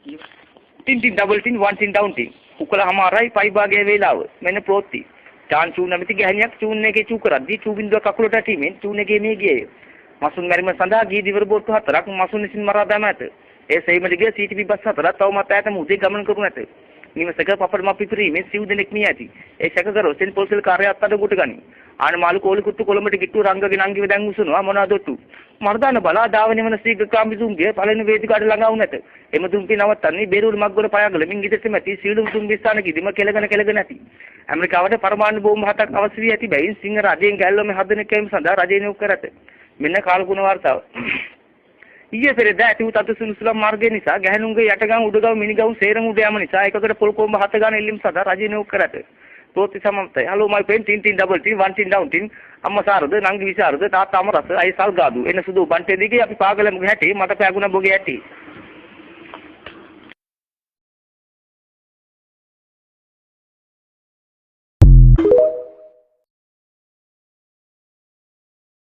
tin tin double tin වන් tin down tin උකලමාරයි පයි භාගයේ වේලාව මෙන්න ප්‍රෝත්ති චාන් චූ නැමැති ගැහණියක් චූන් එකේ චූ කරද්දී චූ බින්දුව කකුලට ඇටීමෙන් චූන් එකේ මේ ගියේ මසුන් මැරීම සඳහා ගිය දිවර බෝට්ටු 4ක් මසුන් විසින් මරා දැම ඇත ඒ සෙයිමට ගිය CTP බස් 4ක් තවමත් ඈතම උදේ ගමන් කරු නැත නිවසක පපඩ මපිපරීමේ සිව් දෙනෙක් මිය ඇති ඒ සැකකරු සෙන් පොලිසිය කාර්යාලයට අඩ ගනි ආනමාලු කෝලි කුට්ටු කොළඹට ගිට්ටු රංගගෙන අංගිව දැන් උසනවා මොනවාදොට්ටු මර්දාන බලා දාවනේ වන සීග කාම්බිසුන්ගේ පළවෙනි වේදිකාවට ළඟා වුණ නැත එම දුම්පි නවත්තන්නේ බේරුල් මග්ගොඩ පයාගලමින් ගිතෙත් මැටි සීලුම් දුම්බි ස්ථානකෙදිම කෙලගෙන නැති ඇමරිකාවට පරමාණු බෝම්බ 7ක් අවශ්‍ය වී ඇති බැවින් සිංහ රජයෙන් ගැල්ලොම හදන කැම සඳහා රජය නියෝග කර ඇත මෙන්න කාලගුණ වාර්තාව ඊයේ පෙරේදා ඇති වූ තතු සුළුසුලම් මාර්ගය නිසා ගැහණුන්ගේ යටගම් උඩගම් මිනිගම් සේරම උඩ යාම නිසා එකකට පොල් කොම්බ 7 ගාන එල්ලීම් සඳහා රජය නියෝග කර ඇත ප්‍රෝත්ති සමන්තයි හලෝ මයි පෙන් ටින් ටින් ඩබල් ටින් වන් ටින් ඩවුන් ටින් අම්මා සාරද නංගි විසරද තාත්තා අමරස අය සල්ගාදු එන සුදු බන්ටේ දිගේ අපි පාගලමුගේ හැටි මට පෑගුණ බොගේ ඇටි